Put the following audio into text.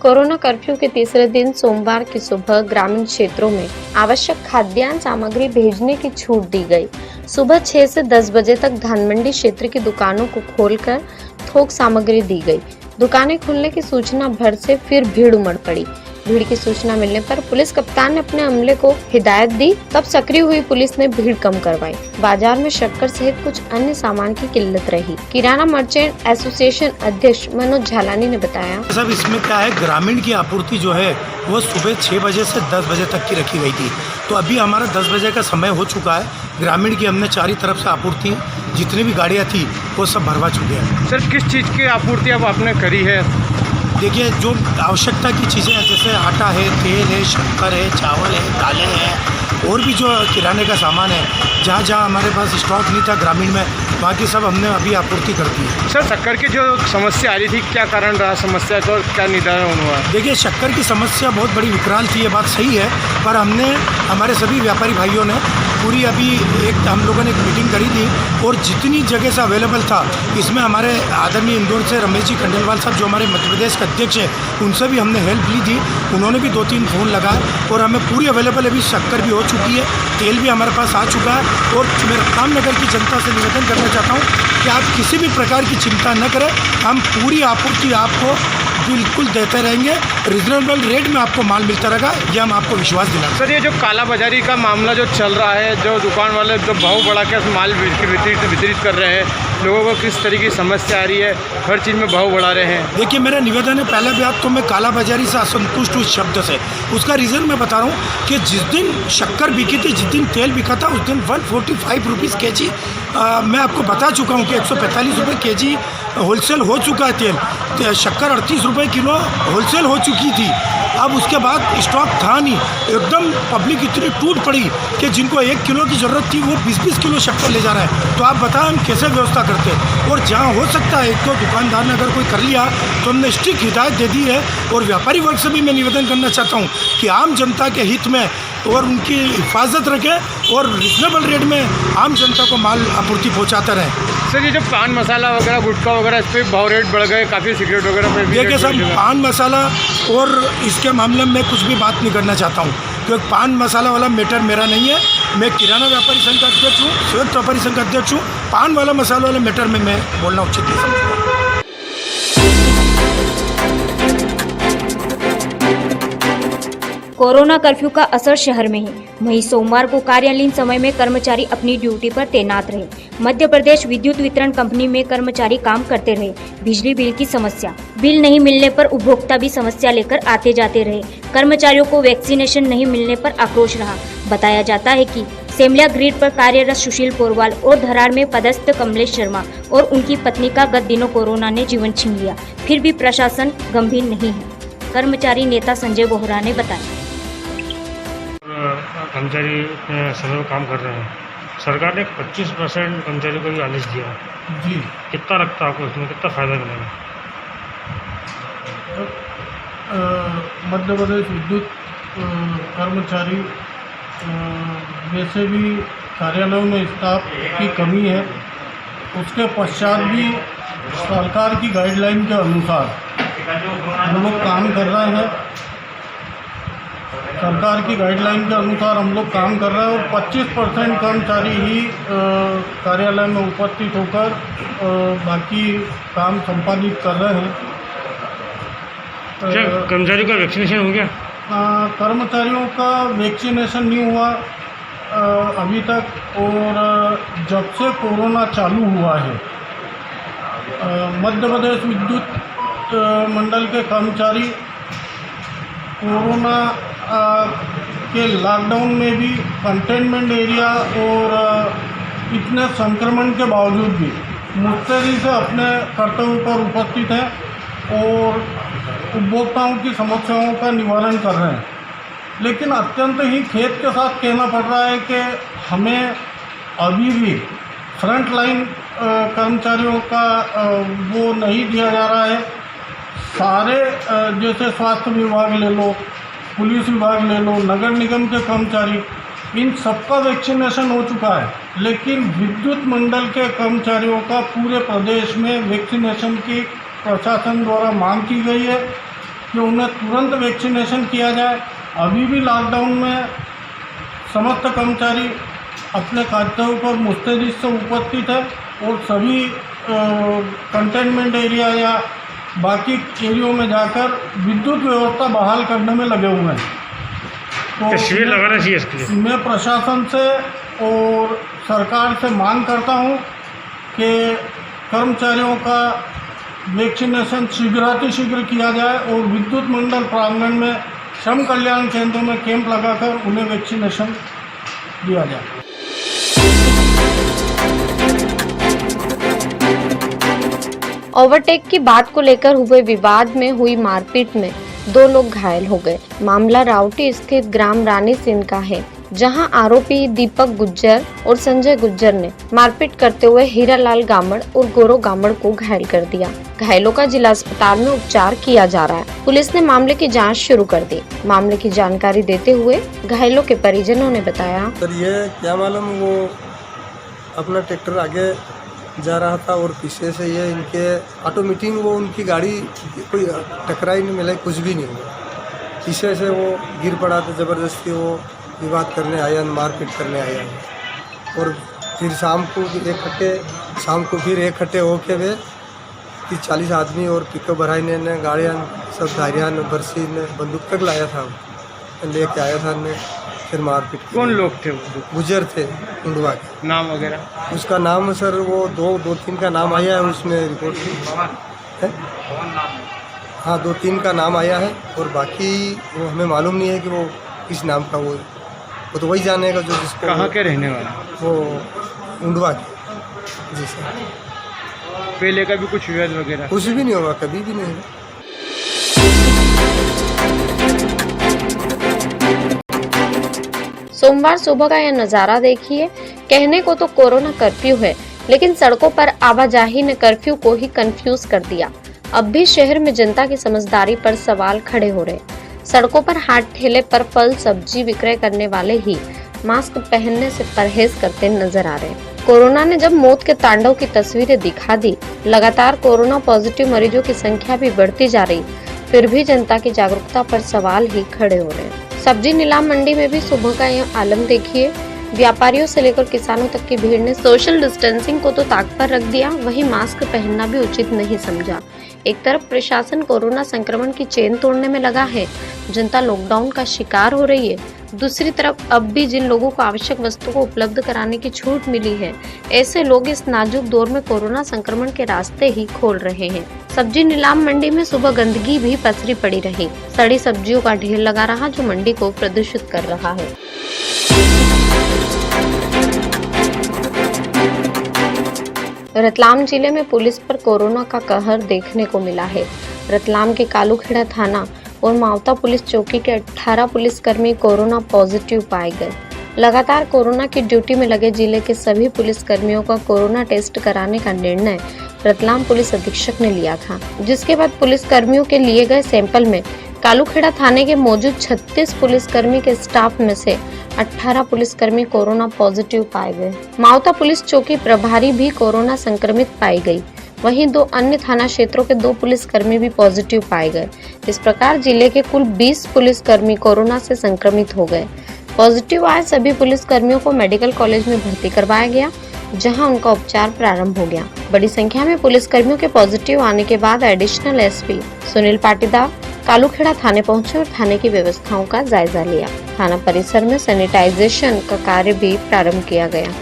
Corona curfew के तीसरे दिन सोमवार की सुबह ग्रामीण क्षेत्रों में आवश्यक खाद्यान्न सामग्री भेजने की छूट दी गई। सुबह 6 से 10 बजे तक धानमंडी क्षेत्र की दुकानों को खोलकर थोक सामग्री दी गई। दुकानें खुलने की सूचना भर से फिर भीड़ उमड़ पड़ी। भीड़ की सूचना मिलने पर पुलिस कप्तान ने अपने अमले को हिदायत दी, तब सक्रिय हुई पुलिस ने भीड़ कम करवाई। बाजार में शक्कर सहित कुछ अन्य सामान की किल्लत रही। किराना मर्चेंट एसोसिएशन अध्यक्ष मनोज झालानी ने बताया, सब इसमें क्या है, ग्रामीण की आपूर्ति जो है वो सुबह 6 बजे से 10 बजे तक की रखी गई थी। तो अभी हमारा 10 बजे का समय हो चुका है। ग्रामीण की हमने चारों तरफ से आपूर्ति, जितनी भी गाड़ियाँ थी वो सब भरवा चुके हैं। सर, किस चीज़ की आपूर्ति अब आपने करी है? देखिए, जो आवश्यकता की चीज़ें हैं, जैसे आटा है, तेल है, शक्कर है, चावल है, दालें हैं, और भी जो किराने का सामान है, जहाँ जहाँ हमारे पास स्टॉक नहीं था ग्रामीण में, वहाँ की सब हमने अभी आपूर्ति कर दी है। सर, शक्कर की जो समस्या आ रही थी, क्या कारण रहा समस्या का और क्या निदान हुआ? देखिए, शक्कर की समस्या बहुत बड़ी विकराल थी, ये बात सही है, पर हमने हमारे सभी व्यापारी भाइयों ने पूरी अभी हम लोगों ने एक मीटिंग करी थी और जितनी जगह से अवेलेबल था, इसमें हमारे आदरणीय इंदौर से रमेश जी खंडेलवाल साहब, जो हमारे मध्य प्रदेश के अध्यक्ष हैं, उनसे भी हमने हेल्प ली थी। उन्होंने भी 2-3 फ़ोन लगाए और हमें पूरी अवेलेबल अभी शक्कर भी हो चुकी है, तेल भी हमारे पास आ चुका है। और मैं रामनगर की जनता से निवेदन करना चाहता हूँ कि आप किसी भी प्रकार की चिंता न करें, हम पूरी आपूर्ति आपको बिल्कुल देते रहेंगे। रिजनेबल रेट में आपको माल मिलता रहेगा, ये हम आपको विश्वास दिलाते हैं। सर, ये जो कालाबाजारी का मामला जो चल रहा है, जो दुकान वाले जो भाव बढ़ा के माल वितरित कर रहे हैं, लोगों को किस तरीके की समस्या आ रही है, हर चीज़ में भाव बढ़ा रहे हैं। देखिए, मेरा निवेदन है, पहला बात तो मैं कालाबाजारी से असंतुष्ट हूँ शब्द से। उसका रीज़न मैं बता रहा हूँ कि जिस दिन शक्कर बिकी थी, जिस दिन तेल बिका था, उस दिन 145 रुपीज़ केजी मैं आपको बता चुका हूँ कि 145 रुपये केजी होलसेल हो चुका है तेल। शक्कर 38 रुपये किलो होलसेल हो चुकी थी। अब उसके बाद स्टॉक था नहीं, एकदम पब्लिक इतनी टूट पड़ी कि जिनको 1 किलो की ज़रूरत थी वो 20-20 किलो शक्कर ले जा रहा है। तो आप बताएं हम कैसे व्यवस्था करते हैं? और जहाँ हो सकता है, एक तो दुकानदार ने अगर कोई कर लिया तो हमने स्ट्रिक्ट हिदायत दे दी है। और व्यापारी वर्ग से भी मैं निवेदन करना चाहता हूँ कि आम जनता के हित में और उनकी हिफाजत रखें और रिजनेबल रेट में आम जनता को माल आपूर्ति पहुँचाते रहें। सर, ये जो पान मसाला वगैरह, गुटखा वगैरह, इस पर भाव रेट बढ़ गए, काफ़ी सिगरेट वगैरह पे भी। देखिए सर, पान मसाला और इसके मामले में कुछ भी बात नहीं करना चाहता हूँ, क्योंकि पान मसाला वाला मैटर मेरा नहीं है। मैं किराना व्यापारी संघ का अध्यक्ष हूँ, संयुक्त व्यापारी संघ का अध्यक्ष हूँ। पान वाला मसाला वाले मैटर में मैं बोलना उचित नहीं समझता। कोरोना कर्फ्यू का असर शहर में है। वहीं सोमवार को कार्यालयीन समय में कर्मचारी अपनी ड्यूटी पर तैनात रहे। मध्य प्रदेश विद्युत वितरण कंपनी में कर्मचारी काम करते रहे। बिजली बिल की समस्या, बिल नहीं मिलने पर उपभोक्ता भी समस्या लेकर आते जाते रहे। कर्मचारियों को वैक्सीनेशन नहीं मिलने पर आक्रोश रहा। बताया जाता है कि सेमलिया ग्रिड पर कार्यरत सुशील पोरवाल और धराड़ में पदस्थ कमलेश शर्मा और उनकी पत्नी का गत दिनों कोरोना ने जीवन छीन लिया, फिर भी प्रशासन गंभीर नहीं है। कर्मचारी नेता संजय बोहरा ने बताया, कर्मचारी समय में काम कर रहे हैं। सरकार ने 25% कर्मचारियों को भी आदेश दिया जी। कितना लगता है आपको, इसमें कितना फ़ायदा मिलेगा? मध्य प्रदेश विद्युत कर्मचारी वैसे भी कार्यालयों में स्टाफ की कमी है, उसके पश्चात भी सरकार की गाइडलाइन के अनुसार हम लोग काम कर रहे हैं। सरकार की गाइडलाइन के अनुसार हम लोग काम कर रहे हैं और 25% कर्मचारी ही कार्यालय में उपस्थित होकर बाकी काम संपादित कर रहे हैं। कर्मचारियों का वैक्सीनेशन हो गया? कर्मचारियों का वैक्सीनेशन नहीं हुआ अभी तक, और जब से कोरोना चालू हुआ है, मध्य प्रदेश विद्युत मंडल के कर्मचारी कोरोना के लॉकडाउन में भी कंटेनमेंट एरिया और इतने संक्रमण के बावजूद भी मुस्तैदी से अपने कर्तव्य पर उपस्थित हैं और उपभोक्ताओं की समस्याओं का निवारण कर रहे हैं। लेकिन अत्यंत ही खेद के साथ कहना पड़ रहा है कि हमें अभी भी फ्रंट लाइन कर्मचारियों का वो नहीं दिया जा रहा है। सारे जैसे स्वास्थ्य विभाग ले लो, पुलिस विभाग ले लो, नगर निगम के कर्मचारी, इन सबका वैक्सीनेशन हो चुका है, लेकिन विद्युत मंडल के कर्मचारियों का पूरे प्रदेश में वैक्सीनेशन की प्रशासन द्वारा मांग की गई है कि उन्हें तुरंत वैक्सीनेशन किया जाए। अभी भी लॉकडाउन में समस्त कर्मचारी अपने कर्तव्यों पर मुस्तैदी से उपस्थित है और सभी कंटेनमेंट एरिया या बाकी एरियो में जाकर विद्युत व्यवस्था बहाल करने में लगे हुए हैं। तो शिविर लगाना चाहिए इसके लिए। मैं प्रशासन से और सरकार से मांग करता हूं कि कर्मचारियों का वैक्सीनेशन शीघ्र किया जाए और विद्युत मंडल प्रांगण में श्रम कल्याण केंद्र में कैंप लगाकर उन्हें वैक्सीनेशन दिया जाए। ओवरटेक की बात को लेकर हुए विवाद में हुई मारपीट में 2 लोग घायल हो गए। मामला रावटी स्थित ग्राम रानी सिंह का है, जहां आरोपी दीपक गुज्जर और संजय गुज्जर ने मारपीट करते हुए हीरालाल गामड़ और गौरव गामड़ को घायल कर दिया। घायलों का जिला अस्पताल में उपचार किया जा रहा है। पुलिस ने मामले की जांच शुरू कर दी। मामले की जानकारी देते हुए घायलों के परिजनों ने बताया, सर ये क्या मालूम, वो अपना ट्रैक्टर आगे जा रहा था और पीछे से ये इनके ऑटोमेटिक वो उनकी गाड़ी कोई टकराई नहीं, मिला कुछ भी नहीं हुआ। पीछे से वो गिर पड़ा तो ज़बरदस्ती वो विवाद करने आया, मारपीट करने आया। और फिर शाम को फिर इकट्ठे होके वे 30-40 आदमी और पिकअप भराई ने गाड़ियाँ सब धारियाँ बरसी ने बंदूक तक लाया था, लेके आया था ने फिर मारपीट। कौन लोग थे वो? गुजर थे उंडवा के। नाम वगैरह? उसका नाम सर वो 2-3 का नाम आया है उसमें रिपोर्ट है। हाँ 2-3 का नाम आया है और बाकी वो हमें मालूम नहीं है कि वो किस नाम का। वो तो वही जानेगा जो जिसको। कहाँ के रहने वाला? वो उंडवा के। जी सर। पहले का भी कुछ विवाद वगैरह? कुछ भी नहीं होगा, कभी भी नहीं होगा। सोमवार सुबह का यह नजारा देखिए। कहने को तो कोरोना कर्फ्यू है, लेकिन सड़कों पर आवाजाही ने कर्फ्यू को ही कंफ्यूज कर दिया। अब भी शहर में जनता की समझदारी पर सवाल खड़े हो रहे। सड़कों पर हाट ठेले पर फल सब्जी विक्रय करने वाले ही मास्क पहनने से परहेज करते नजर आ रहे। कोरोना ने जब मौत के तांडव की तस्वीरें दिखा दी, लगातार कोरोना पॉजिटिव मरीजों की संख्या भी बढ़ती जा रही, फिर भी जनता की जागरूकता पर सवाल ही खड़े हो रहे हैं। सब्जी नीलाम मंडी में भी सुबह का यह आलम देखिए। व्यापारियों से लेकर किसानों तक की भीड़ ने सोशल डिस्टेंसिंग को तो ताक पर रख दिया, वहीं मास्क पहनना भी उचित नहीं समझा। एक तरफ प्रशासन कोरोना संक्रमण की चेन तोड़ने में लगा है, जनता लॉकडाउन का शिकार हो रही है। दूसरी तरफ अब भी जिन लोगों को आवश्यक वस्तु को उपलब्ध कराने की छूट मिली है, ऐसे लोग इस नाजुक दौर में कोरोना संक्रमण के रास्ते ही खोल रहे हैं। सब्जी नीलाम मंडी में सुबह गंदगी भी पसरी पड़ी रही। सड़ी सब्जियों का ढेर लगा रहा, जो मंडी को प्रदूषित कर रहा है। रतलाम जिले में पुलिस पर कोरोना का कहर देखने को मिला है। रतलाम के कालूखेड़ा थाना और मावता पुलिस चौकी के 18 पुलिसकर्मी कोरोना पॉजिटिव पाए गए। लगातार कोरोना की ड्यूटी में लगे जिले के सभी पुलिसकर्मियों का कोरोना टेस्ट कराने का निर्णय रतलाम पुलिस अधीक्षक ने लिया था, जिसके बाद पुलिसकर्मियों के लिए गए सैंपल में कालूखेड़ा थाने के मौजूद 36 पुलिसकर्मी के स्टाफ में से 18 पुलिसकर्मी कोरोना पॉजिटिव पाए गए। मावता पुलिस चौकी प्रभारी भी कोरोना संक्रमित पाई गई। वहीं 2 अन्य थाना क्षेत्रों के 2 पुलिसकर्मी भी पॉजिटिव पाए गए। इस प्रकार जिले के कुल 20 पुलिसकर्मी कोरोना से संक्रमित हो गए। पॉजिटिव आए सभी पुलिसकर्मियों को मेडिकल कॉलेज में भर्ती करवाया गया, जहां उनका उपचार प्रारंभ हो गया। बड़ी संख्या में पुलिसकर्मियों के पॉजिटिव आने के बाद एडिशनल एसपी सुनील पाटीदार कालूखेड़ा थाने पहुंचे और थाने की व्यवस्थाओं का जायजा लिया। थाना परिसर में सैनिटाइजेशन का कार्य भी प्रारंभ किया गया।